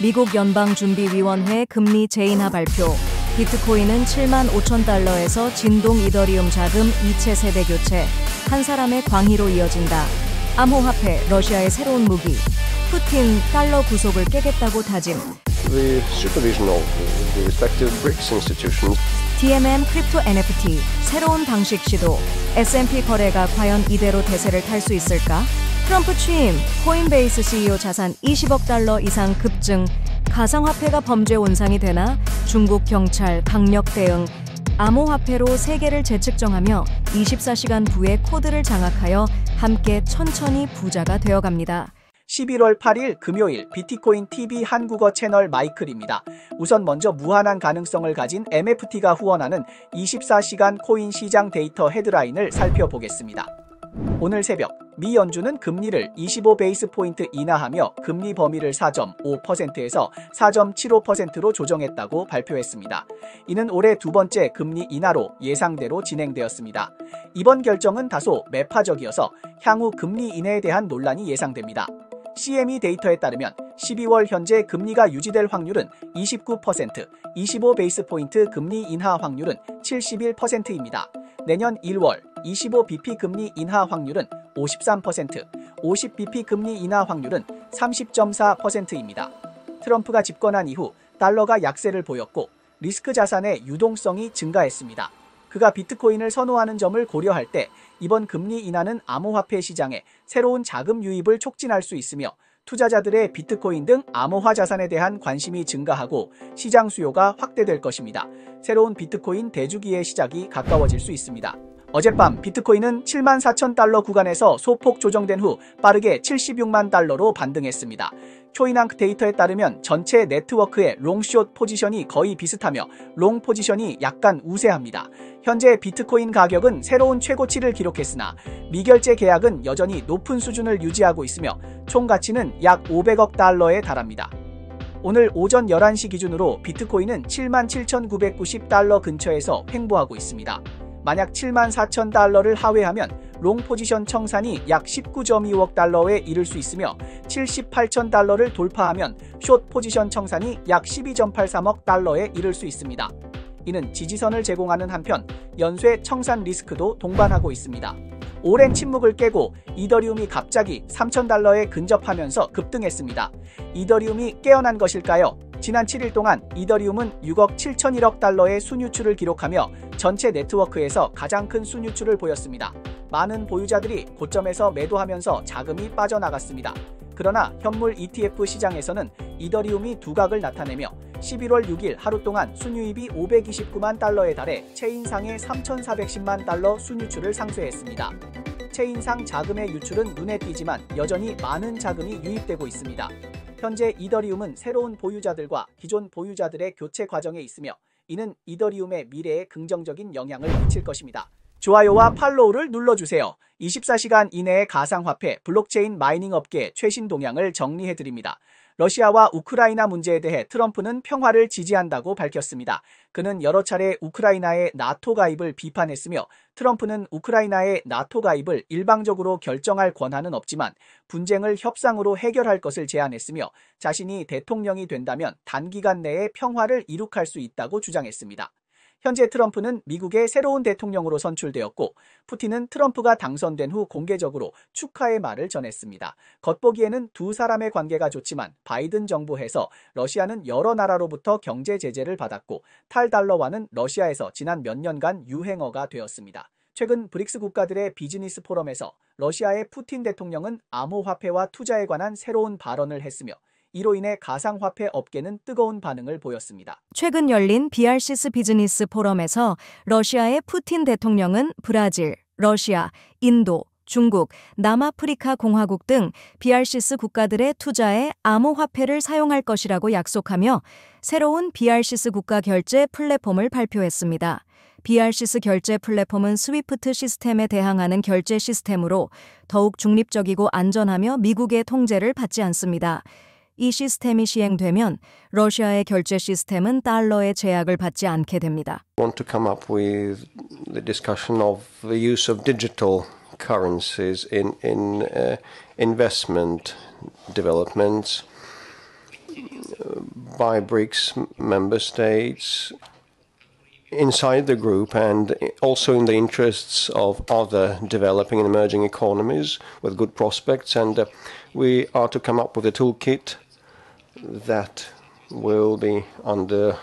미국 연방준비위원회 금리 재인하 발표. 비트코인은 7만 5천 달러에서 진동 이더리움 자금 이체 세대 교체. 한 사람의 광희로 이어진다. 암호화폐, 러시아의 새로운 무기. 푸틴 달러 구속을 깨겠다고 다짐. The supervision of the respective BRICS institutions. DMM 크립토 NFT, 새로운 방식 시도. S&P 거래가 과연 이대로 대세를 탈 수 있을까? 트럼프 취임, 코인베이스 CEO 자산 20억 달러 이상 급증. 가상화폐가 범죄 온상이 되나? 중국 경찰 강력 대응. 암호화폐로 세계를 재측정하며 24시간 부의 코드를 장악하여 함께 천천히 부자가 되어갑니다. 11월 8일 금요일 비트코인 TV 한국어 채널 마이클입니다. 우선 먼저 무한한 가능성을 가진 MFT가 후원하는 24시간 코인 시장 데이터 헤드라인을 살펴보겠습니다. 오늘 새벽 미 연준은 금리를 25 베이스 포인트 인하하며 금리 범위를 4.5%에서 4.75%로 조정했다고 발표했습니다. 이는 올해 두 번째 금리 인하로 예상대로 진행되었습니다. 이번 결정은 다소 매파적이어서 향후 금리 인하에 대한 논란이 예상됩니다. CME 데이터에 따르면 12월 현재 금리가 유지될 확률은 29%, 25 베이스 포인트 금리 인하 확률은 71%입니다. 내년 1월 25bp 금리 인하 확률은 53%, 50bp 금리 인하 확률은 30.4%입니다. 트럼프가 집권한 이후 달러가 약세를 보였고 리스크 자산의 유동성이 증가했습니다. 그가 비트코인을 선호하는 점을 고려할 때 이번 금리 인하는 암호화폐 시장에 새로운 자금 유입을 촉진할 수 있으며 투자자들의 비트코인 등 암호화 자산에 대한 관심이 증가하고 시장 수요가 확대될 것입니다. 새로운 비트코인 대주기의 시작이 가까워질 수 있습니다. 어젯밤 비트코인은 7만 4천 달러 구간에서 소폭 조정된 후 빠르게 76만 달러로 반등했습니다. 초인항 데이터에 따르면 전체 네트워크의 롱숏 포지션이 거의 비슷하며 롱 포지션이 약간 우세합니다. 현재 비트코인 가격은 새로운 최고치를 기록했으나 미결제 계약은 여전히 높은 수준을 유지하고 있으며 총 가치는 약 500억 달러에 달합니다. 오늘 오전 11시 기준으로 비트코인은 7만 7,990 달러 근처에서 횡보하고 있습니다. 만약 7만 4천 달러를 하회하면 롱 포지션 청산이 약 19.25억 달러에 이를 수 있으며 78천 달러를 돌파하면 숏 포지션 청산이 약 12.83억 달러에 이를 수 있습니다. 이는 지지선을 제공하는 한편 연쇄 청산 리스크도 동반하고 있습니다. 오랜 침묵을 깨고 이더리움이 갑자기 3천 달러에 근접하면서 급등했습니다. 이더리움이 깨어난 것일까요? 지난 7일 동안 이더리움은 6억 7천일억 달러의 순유출을 기록하며 전체 네트워크에서 가장 큰 순유출을 보였습니다. 많은 보유자들이 고점에서 매도하면서 자금이 빠져나갔습니다. 그러나 현물 ETF 시장에서는 이더리움이 두각을 나타내며 11월 6일 하루 동안 순유입이 529만 달러에 달해 체인상의 3,410만 달러 순유출을 상쇄했습니다. 체인상 자금의 유출은 눈에 띄지만 여전히 많은 자금이 유입되고 있습니다. 현재 이더리움은 새로운 보유자들과 기존 보유자들의 교체 과정에 있으며 이는 이더리움의 미래에 긍정적인 영향을 미칠 것입니다. 좋아요와 팔로우를 눌러주세요. 24시간 이내의 가상화폐, 블록체인 마이닝 업계 최신 동향을 정리해드립니다. 러시아와 우크라이나 문제에 대해 트럼프는 평화를 지지한다고 밝혔습니다. 그는 여러 차례 우크라이나의 나토 가입을 비판했으며 트럼프는 우크라이나의 나토 가입을 일방적으로 결정할 권한은 없지만 분쟁을 협상으로 해결할 것을 제안했으며 자신이 대통령이 된다면 단기간 내에 평화를 이룩할 수 있다고 주장했습니다. 현재 트럼프는 미국의 새로운 대통령으로 선출되었고 푸틴은 트럼프가 당선된 후 공개적으로 축하의 말을 전했습니다. 겉보기에는 두 사람의 관계가 좋지만 바이든 정부에서 러시아는 여러 나라로부터 경제 제재를 받았고 탈달러화는 러시아에서 지난 몇 년간 유행어가 되었습니다. 최근 브릭스 국가들의 비즈니스 포럼에서 러시아의 푸틴 대통령은 암호화폐와 투자에 관한 새로운 발언을 했으며 이로 인해 가상화폐 업계는 뜨거운 반응을 보였습니다. 최근 열린 BRCS 비즈니스 포럼에서 러시아의 푸틴 대통령은 브라질, 러시아, 인도, 중국, 남아프리카 공화국 등 BRCS 국가들의 투자에 암호화폐를 사용할 것이라고 약속하며 새로운 BRCS 국가 결제 플랫폼을 발표했습니다. BRCS 결제 플랫폼은 스위프트 시스템에 대항하는 결제 시스템으로 더욱 중립적이고 안전하며 미국의 통제를 받지 않습니다. 이 시스템이 시행되면 러시아의 결제 시스템은 달러의 제약을 받지 않게 됩니다. Want to come up with the discussion of the use of digital currencies in investment developments. by BRICS member states inside the group and also in the interests of other developing and emerging economies with good prospects. And we are to come up with a toolkit that will be under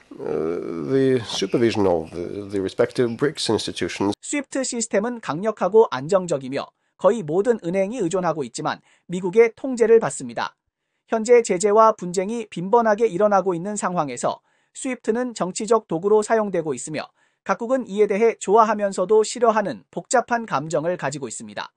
the supervision of the respective BRICS institutions. 스위프트 시스템은 강력하고 안정적이며 거의 모든 은행이 의존하고 있지만 미국의 통제를 받습니다. 현재 제재와 분쟁이 빈번하게 일어나고 있는 상황에서 스위프트는 정치적 도구로 사용되고 있으며 각국은 이에 대해 좋아하면서도 싫어하는 복잡한 감정을 가지고 있습니다.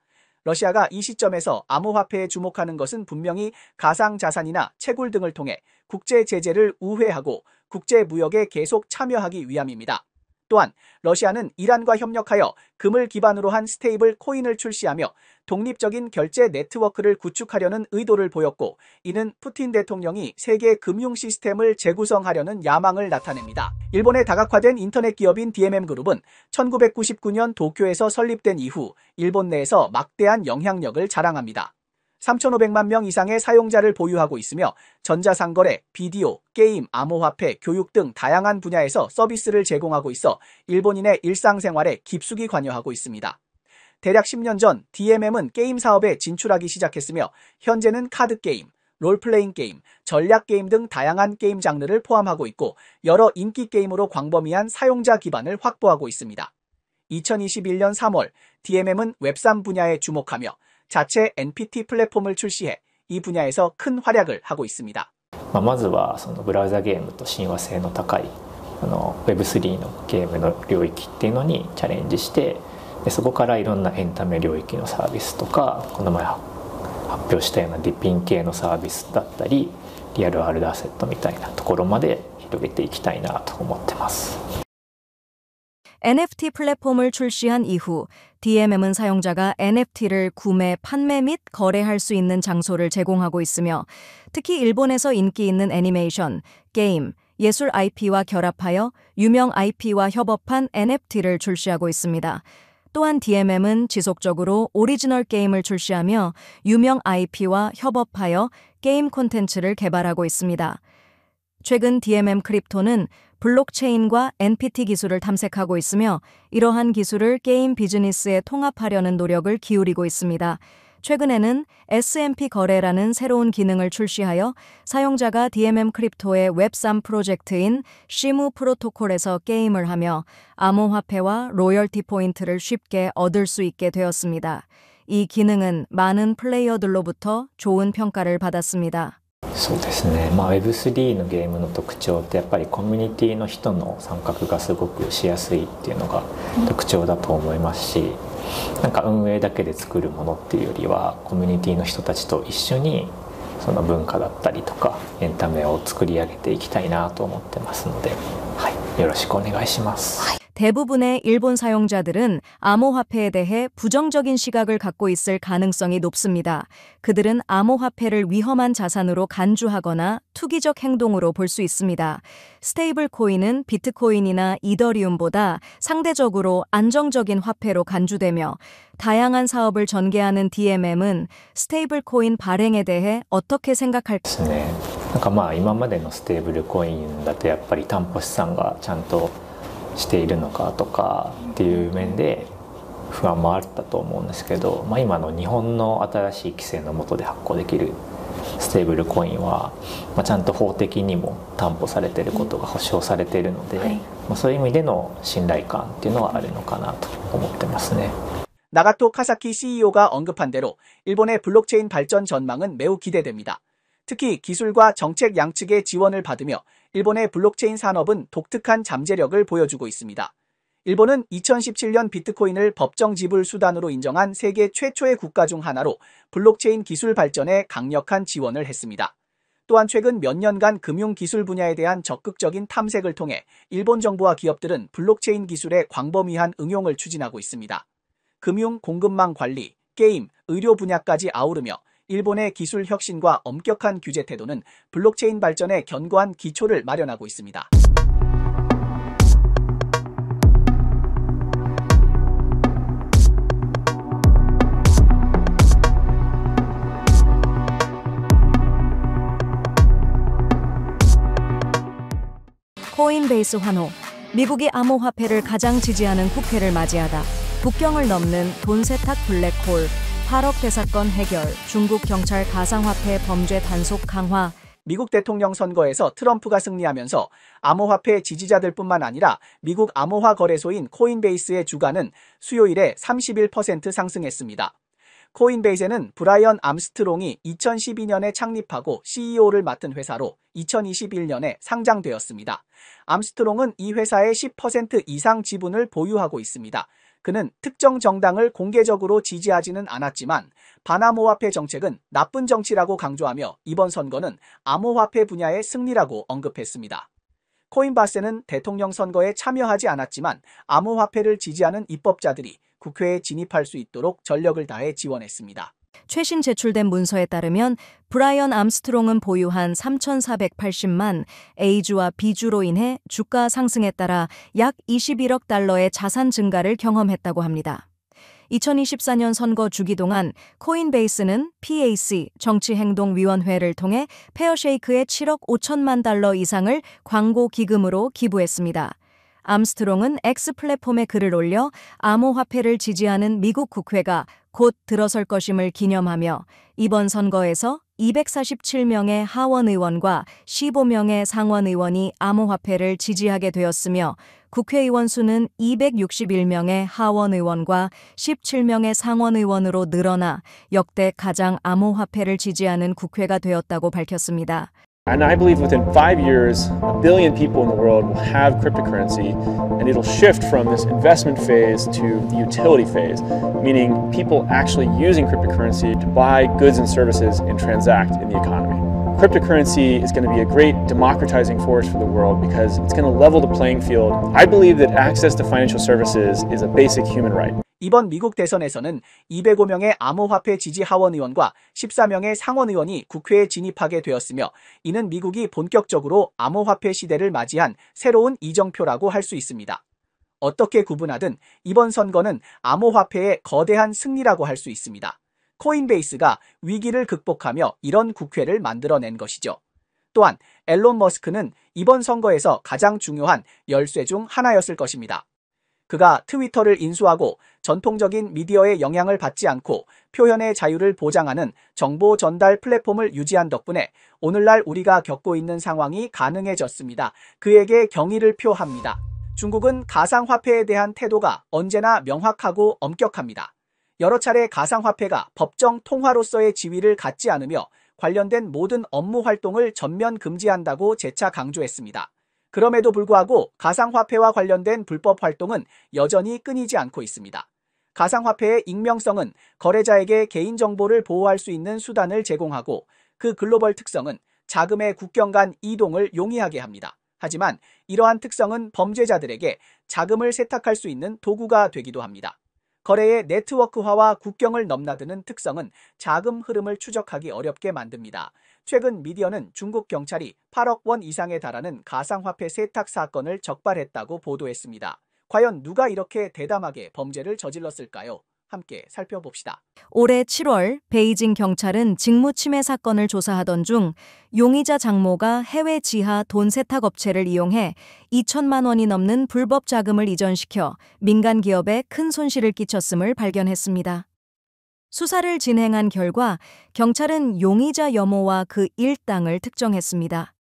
러시아가 이 시점에서 암호화폐에 주목하는 것은 분명히 가상자산이나 채굴 등을 통해 국제 제재를 우회하고 국제 무역에 계속 참여하기 위함입니다. 또한 러시아는 이란과 협력하여 금을 기반으로 한 스테이블 코인을 출시하며 독립적인 결제 네트워크를 구축하려는 의도를 보였고, 이는 푸틴 대통령이 세계 금융 시스템을 재구성하려는 야망을 나타냅니다. 일본의 다각화된 인터넷 기업인 DMM그룹은 1999년 도쿄에서 설립된 이후 일본 내에서 막대한 영향력을 자랑합니다. 3,500만 명 이상의 사용자를 보유하고 있으며 전자상거래, 비디오, 게임, 암호화폐, 교육 등 다양한 분야에서 서비스를 제공하고 있어 일본인의 일상생활에 깊숙이 관여하고 있습니다. 대략 10년 전 DMM은 게임 사업에 진출하기 시작했으며 현재는 카드게임, 롤플레잉 게임, 전략 게임 등 다양한 게임 장르를 포함하고 있고 여러 인기 게임으로 광범위한 사용자 기반을 확보하고 있습니다. 2021년 3월 DMM은 웹3 분야에 주목하며 자체 NPT 플랫폼을 출시해 이 분야에서 큰 활약을 하고 있습니다. まずはそのブラウザゲームと親和性の高いWeb3 のゲームの領域っていうのにチャレンジして、そこからいろんなエンタメ領域のサービスとか、この前発表したようなディピン系のサービスだったり、リアルワールドアセットみたいなところまで広げていきたいなと思ってます。NFT 플랫폼을 출시한 이후 DMM은 사용자가 NFT를 구매, 판매 및 거래할 수 있는 장소를 제공하고 있으며 특히 일본에서 인기 있는 애니메이션, 게임, 예술 IP와 결합하여 유명 IP와 협업한 NFT를 출시하고 있습니다. 또한 DMM은 지속적으로 오리지널 게임을 출시하며 유명 IP와 협업하여 게임 콘텐츠를 개발하고 있습니다. 최근 DMM 크립토는 블록체인과 NPT 기술을 탐색하고 있으며 이러한 기술을 게임 비즈니스에 통합하려는 노력을 기울이고 있습니다. 최근에는 SMP 거래라는 새로운 기능을 출시하여 사용자가 DMM 크립토의 웹3 프로젝트인 시무 프로토콜에서 게임을 하며 암호화폐와 로열티 포인트를 쉽게 얻을 수 있게 되었습니다. 이 기능은 많은 플레이어들로부터 좋은 평가를 받았습니다. そうですね、Web3 のゲームの特徴ってやっぱりコミュニティの人の参画がすごくしやすいっていうのが特徴だと思いますし、なんか運営だけで作るものっていうよりはコミュニティの人たちと一緒にその文化だったりとかエンタメを作り上げていきたいなと思ってますので、はい、よろしくお願いします。 대부분의 일본 사용자들은 암호화폐에 대해 부정적인 시각을 갖고 있을 가능성이 높습니다. 그들은 암호화폐를 위험한 자산으로 간주하거나 투기적 행동으로 볼 수 있습니다. 스테이블 코인은 비트코인이나 이더리움보다 상대적으로 안정적인 화폐로 간주되며 다양한 사업을 전개하는 DMM은 스테이블 코인 발행에 대해 어떻게 생각할까요? なんか今までのステーブルコインだとやっぱり担保資産がちゃんとしているのかとかっていう面で不安もあったと思うんですけど、今の日本の新しい規制の下で発行できるステーブルコインは、ちゃんと法的にも担保されていることが保証されているので、そういう意味での信頼感っていうのはあるのかなと思ってますね。 나가토 카사키 CEO가 언급한 대로 일본의 블록체인 발전 전망은 매우 기대됩니다. 특히 기술과 정책 양측의 지원을 받으며 일본의 블록체인 산업은 독특한 잠재력을 보여주고 있습니다. 일본은 2017년 비트코인을 법정 지불 수단으로 인정한 세계 최초의 국가 중 하나로 블록체인 기술 발전에 강력한 지원을 했습니다. 또한 최근 몇 년간 금융 기술 분야에 대한 적극적인 탐색을 통해 일본 정부와 기업들은 블록체인 기술의 광범위한 응용을 추진하고 있습니다. 금융 공급망 관리, 게임, 의료 분야까지 아우르며 일본의 기술 혁신과 엄격한 규제 태도는 블록체인 발전에 견고한 기초를 마련하고 있습니다. 코인베이스 환호. 미국이 암호화폐를 가장 지지하는 국회를 맞이하다. 국경을 넘는 돈 세탁 블랙홀, 8억 대사건 해결, 중국 경찰 가상화폐 범죄 단속 강화. 미국 대통령 선거에서 트럼프가 승리하면서 암호화폐 지지자들뿐만 아니라 미국 암호화 거래소인 코인베이스의 주가는 수요일에 31% 상승했습니다. 코인베이스는 브라이언 암스트롱이 2012년에 창립하고 CEO를 맡은 회사로 2021년에 상장되었습니다. 암스트롱은 이 회사의 10% 이상 지분을 보유하고 있습니다. 그는 특정 정당을 공개적으로 지지하지는 않았지만 반암호화폐 정책은 나쁜 정치라고 강조하며 이번 선거는 암호화폐 분야의 승리라고 언급했습니다. 코인바세는 대통령 선거에 참여하지 않았지만 암호화폐를 지지하는 입법자들이 국회에 진입할 수 있도록 전력을 다해 지원했습니다. 최신 제출된 문서에 따르면 브라이언 암스트롱은 보유한 3,480만 A주와 B주로 인해 주가 상승에 따라 약 21억 달러의 자산 증가를 경험했다고 합니다. 2024년 선거 주기 동안 코인베이스는 PAC 정치행동위원회를 통해 페어쉐이크에 7억 5천만 달러 이상을 광고 기금으로 기부했습니다. 암스트롱은 X 플랫폼에 글을 올려 암호화폐를 지지하는 미국 국회가 곧 들어설 것임을 기념하며 이번 선거에서 247명의 하원 의원과 15명의 상원 의원이 암호화폐를 지지하게 되었으며 국회의원 수는 261명의 하원 의원과 17명의 상원 의원으로 늘어나 역대 가장 암호화폐를 지지하는 국회가 되었다고 밝혔습니다. And I believe within 5 years, 1 billion people in the world will have cryptocurrency, and it'll shift from this investment phase to the utility phase, meaning people actually using cryptocurrency to buy goods and services and transact in the economy. Cryptocurrency is going to be a great democratizing force for the world because it's going to level the playing field. I believe that access to financial services is a basic human right. 이번 미국 대선에서는 205명의 암호화폐 지지 하원 의원과 14명의 상원 의원이 국회에 진입하게 되었으며 이는 미국이 본격적으로 암호화폐 시대를 맞이한 새로운 이정표라고 할 수 있습니다. 어떻게 구분하든 이번 선거는 암호화폐의 거대한 승리라고 할 수 있습니다. 코인베이스가 위기를 극복하며 이런 국회를 만들어낸 것이죠. 또한 앨런 머스크는 이번 선거에서 가장 중요한 열쇠 중 하나였을 것입니다. 그가 트위터를 인수하고 전통적인 미디어의 영향을 받지 않고 표현의 자유를 보장하는 정보 전달 플랫폼을 유지한 덕분에 오늘날 우리가 겪고 있는 상황이 가능해졌습니다. 그에게 경의를 표합니다. 중국은 가상화폐에 대한 태도가 언제나 명확하고 엄격합니다. 여러 차례 가상화폐가 법정 통화로서의 지위를 갖지 않으며 관련된 모든 업무 활동을 전면 금지한다고 재차 강조했습니다. 그럼에도 불구하고 가상화폐와 관련된 불법 활동은 여전히 끊이지 않고 있습니다. 가상화폐의 익명성은 거래자에게 개인정보를 보호할 수 있는 수단을 제공하고 그 글로벌 특성은 자금의 국경 간 이동을 용이하게 합니다. 하지만 이러한 특성은 범죄자들에게 자금을 세탁할 수 있는 도구가 되기도 합니다. 거래의 네트워크화와 국경을 넘나드는 특성은 자금 흐름을 추적하기 어렵게 만듭니다. 최근 미디어는 중국 경찰이 8억 원 이상에 달하는 가상화폐 세탁 사건을 적발했다고 보도했습니다. 과연 누가 이렇게 대담하게 범죄를 저질렀을까요? 함께 살펴봅시다. 올해 7월 베이징 경찰은 직무침해 사건을 조사하던 중 용의자 장모가 해외 지하 돈 세탁 업체를 이용해 2천만 원이 넘는 불법 자금을 이전시켜 민간 기업에 큰 손실을 끼쳤음을 발견했습니다. 수사를 진행한 결과 경찰은 용의자 여모와 그 일당을 특정했습니다.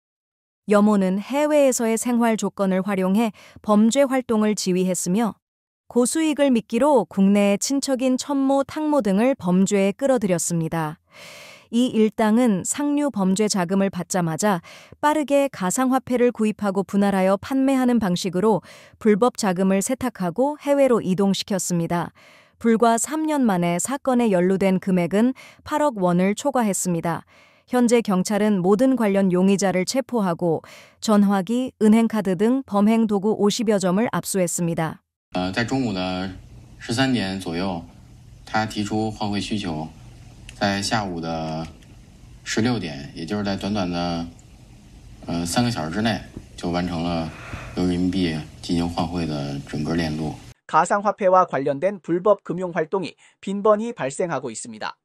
여모는 해외에서의 생활 조건을 활용해 범죄 활동을 지휘했으며 고수익을 미끼로 국내의 친척인 천모, 탕모 등을 범죄에 끌어들였습니다. 이 일당은 상류 범죄 자금을 받자마자 빠르게 가상화폐를 구입하고 분할하여 판매하는 방식으로 불법 자금을 세탁하고 해외로 이동시켰습니다. 불과 3년 만에 사건에 연루된 금액은 8억 원을 초과했습니다. 현재 경찰은 모든 관련 용의자를 체포하고 전화기, 은행카드 등 범행 도구 50여 점을 압수했습니다. 在中午的13点左右，他提出换汇需求，在下午的16点，也就是在短短的3个小时之内，就完成了由人民币进行换汇的整个链路。 가상화폐와 관련된 불법 금융활동이 빈번히 발생하고 있습니다.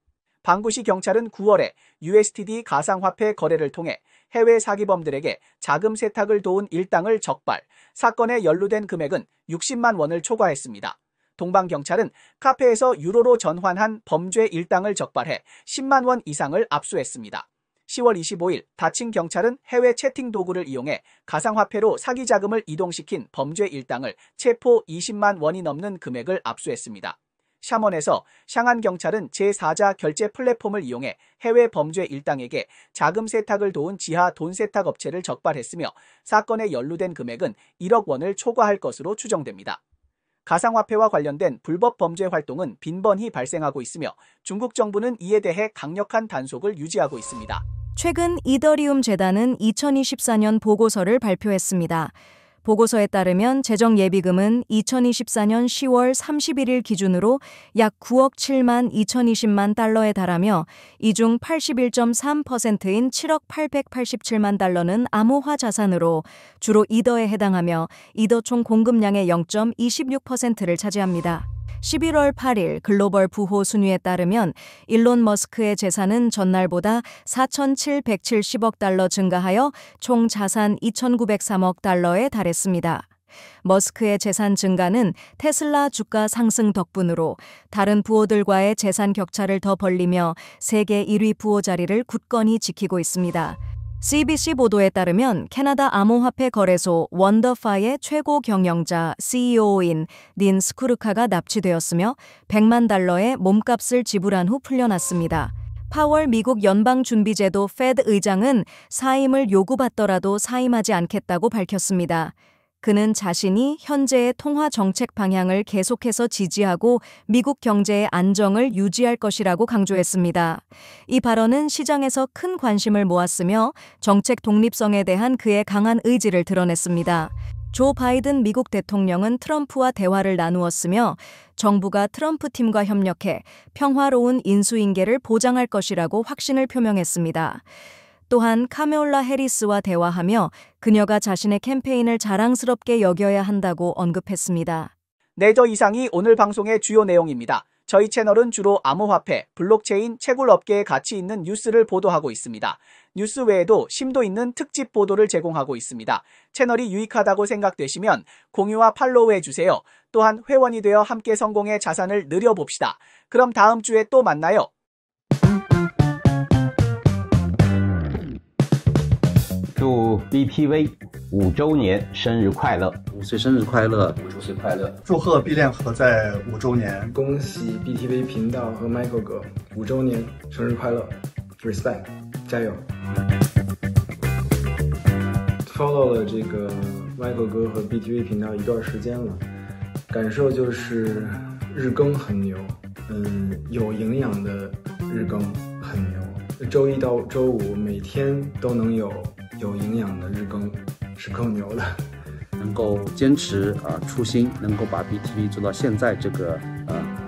방구시 경찰은 9월에 USDT 가상화폐 거래를 통해 해외 사기범들에게 자금 세탁을 도운 일당을 적발, 사건에 연루된 금액은 60만 원을 초과했습니다. 동방경찰은 카페에서 유로로 전환한 범죄 일당을 적발해 10만 원 이상을 압수했습니다. 10월 25일 다친 경찰은 해외 채팅 도구를 이용해 가상화폐로 사기 자금을 이동시킨 범죄 일당을 체포 20만 원이 넘는 금액을 압수했습니다. 샤먼에서 샹안 경찰은 제4자 결제 플랫폼을 이용해 해외 범죄 일당에게 자금 세탁을 도운 지하 돈 세탁 업체를 적발했으며 사건에 연루된 금액은 1억 원을 초과할 것으로 추정됩니다. 가상화폐와 관련된 불법 범죄 활동은 빈번히 발생하고 있으며 중국 정부는 이에 대해 강력한 단속을 유지하고 있습니다. 최근 이더리움 재단은 2024년 보고서를 발표했습니다. 보고서에 따르면 재정 예비금은 2024년 10월 31일 기준으로 약 9억 7만 2020만 달러에 달하며 이 중 81.3%인 7억 887만 달러는 암호화 자산으로 주로 이더에 해당하며 이더 총 공급량의 0.26%를 차지합니다. 11월 8일 글로벌 부호 순위에 따르면 일론 머스크의 재산은 전날보다 4,770억 달러 증가하여 총 자산 2,903억 달러에 달했습니다. 머스크의 재산 증가는 테슬라 주가 상승 덕분으로 다른 부호들과의 재산 격차를 더 벌리며 세계 1위 부호 자리를 굳건히 지키고 있습니다. CBC 보도에 따르면 캐나다 암호화폐 거래소 원더파의 최고 경영자 CEO인 닌 스쿠르카가 납치되었으며 100만 달러의 몸값을 지불한 후 풀려났습니다. 파월 미국 연방준비제도 페드 의장은 사임을 요구받더라도 사임하지 않겠다고 밝혔습니다. 그는 자신이 현재의 통화 정책 방향을 계속해서 지지하고 미국 경제의 안정을 유지할 것이라고 강조했습니다. 이 발언은 시장에서 큰 관심을 모았으며 정책 독립성에 대한 그의 강한 의지를 드러냈습니다. 조 바이든 미국 대통령은 트럼프와 대화를 나누었으며 정부가 트럼프 팀과 협력해 평화로운 인수인계를 보장할 것이라고 확신을 표명했습니다. 또한 카메올라 해리스와 대화하며 그녀가 자신의 캠페인을 자랑스럽게 여겨야 한다고 언급했습니다. 네저 이상이 오늘 방송의 주요 내용입니다. 저희 채널은 주로 암호화폐, 블록체인, 채굴 업계에 가치 있는 뉴스를 보도하고 있습니다. 뉴스 외에도 심도 있는 특집 보도를 제공하고 있습니다. 채널이 유익하다고 생각되시면 공유와 팔로우해주세요. 또한 회원이 되어 함께 성공의 자산을 늘려봅시다. 그럼 다음 주에 또 만나요.祝 BTV 5周年生日快乐！5岁生日快乐！50岁快乐！祝贺碧链合在5周年！恭喜 BTV 频道和 Michael 哥5周年生日快乐 ！Respect， 加油 ！Follow 了这个 Michael 哥和 BTV 频道一段时间了，感受就是日更很牛，有营养的日更很牛，周一到周五每天都能有营养的日更是更牛的。能够坚持初心，能够把 BTV 做到现在这个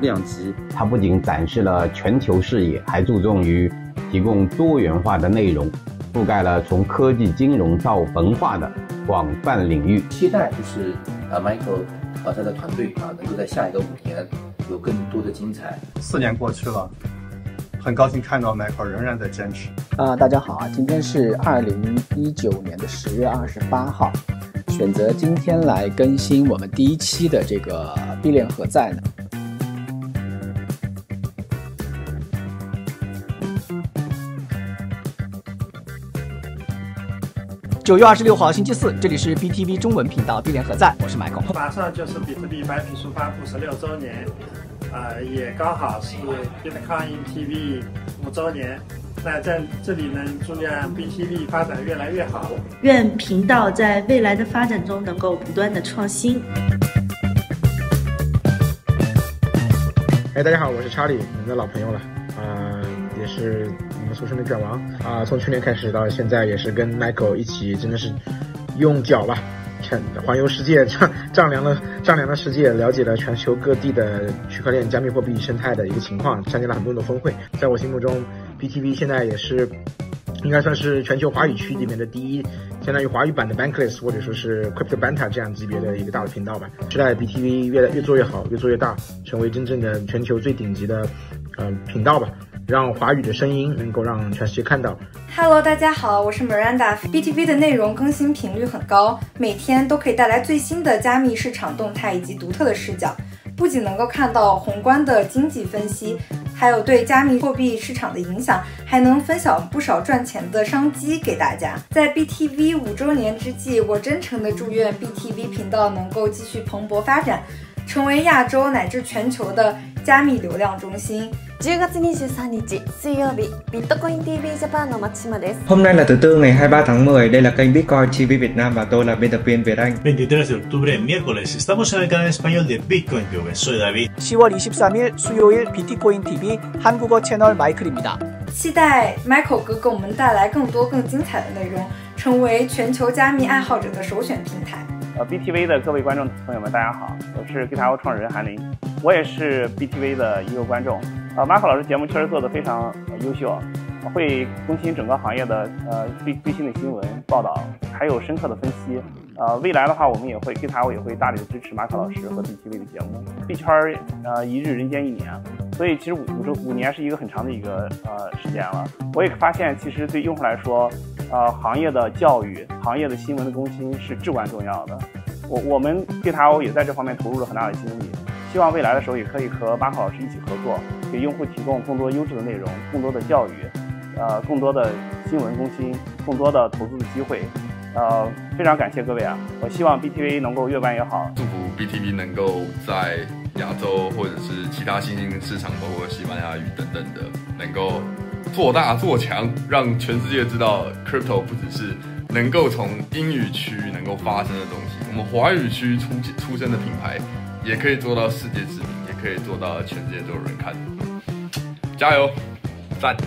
量级。它不仅展示了全球视野，还注重于提供多元化的内容，覆盖了从科技、金融到文化的广泛领域。期待就是Michael 和他的团队能够在下一个5年有更多的精彩。4年过去了。很高兴看到 Michael 仍然在坚持。大家好啊，今天是2019年的10月28号，选择今天来更新我们第1期的这个币链何在呢？9月26号星期四，这里是 BTV 中文频道币链何在，我是 Michael。马上就是比特币白皮书发布16周年。也刚好是 Bitcoin TV 5周年，那在这里呢，祝愿 BTV 发展越来越好，愿频道在未来的发展中能够不断的创新。大家好，我是查理，你们的老朋友了，也是你们俗称的卷王从去年开始到现在，也是跟 Michael 一起，真的是用脚吧。环游世界，丈量了世界，了解了全球各地的区块链加密货币生态的一个情况，参加了很多的峰会。在我心目中 BTV 现在也是应该算是全球华语区里面的第一，相当于华语版的 Bankless 或者说是 Crypto Banta 这样级别的一个大的频道吧。期待 BTV 越做越好，越做越大，成为真正的全球最顶级的频道吧。让华语的声音能够让全世界看到。Hello， 大家好，我是 Miranda。BTV 的内容更新频率很高，每天都可以带来最新的加密市场动态以及独特的视角，不仅能够看到宏观的经济分析，还有对加密货币市场的影响，还能分享不少赚钱的商机给大家。在 BTV 5周年之际，我真诚的祝愿 BTV 频道能够继续蓬勃发展，成为亚洲乃至全球的加密流量中心。10月23日水曜日 Bitcoin TV Japan の松島です。 Hôm nay là thứ Tư ngày 23 tháng 10, đây là kênh Bitcoin TV Việt Nam và tôi là biên tập viên Việt Anh. 23 de octubre, miércoles, estamos en el canal español de Bitcoin TV. Soy David. 10월 23일 수요일 비트코인 TV 한국어 채널 마이클입니다. 期待 Michael 哥给我们带来更多更精彩的内容，成为全球加密爱好者的首选平台。BTV 的各位观众朋友们，大家好，我是 GitHub 创始人韩林，我也是 BTV 的一个观众。Michael 老师节目确实做得非常优秀，会更新整个行业的最新的新闻报道，还有深刻的分析。未来的话，我们也会 GitHub 也会大力的支持 Michael 老师和 BTV 的节目。币圈一日人间一年，所以其实5年是一个很长的一个时间了。我也发现，其实对用户来说，行业的教育、行业的新闻的更新是至关重要的。我们 GitHub 也在这方面投入了很大的精力。希望未来的时候也可以和Michael老师一起合作，给用户提供更多优质的内容、更多的教育，更多的新闻更新、更多的投资的机会。非常感谢各位啊！我希望 BTV 能够越办越好。祝福 BTV 能够在亚洲或者是其他新兴市场，包括西班牙语等等的，能够做大做强，让全世界知道 Crypto 不只是能够从英语区能够发生的东西，我们华语区出生的品牌。也可以做到世界知名，也可以做到全世界都有人看。加油，赞！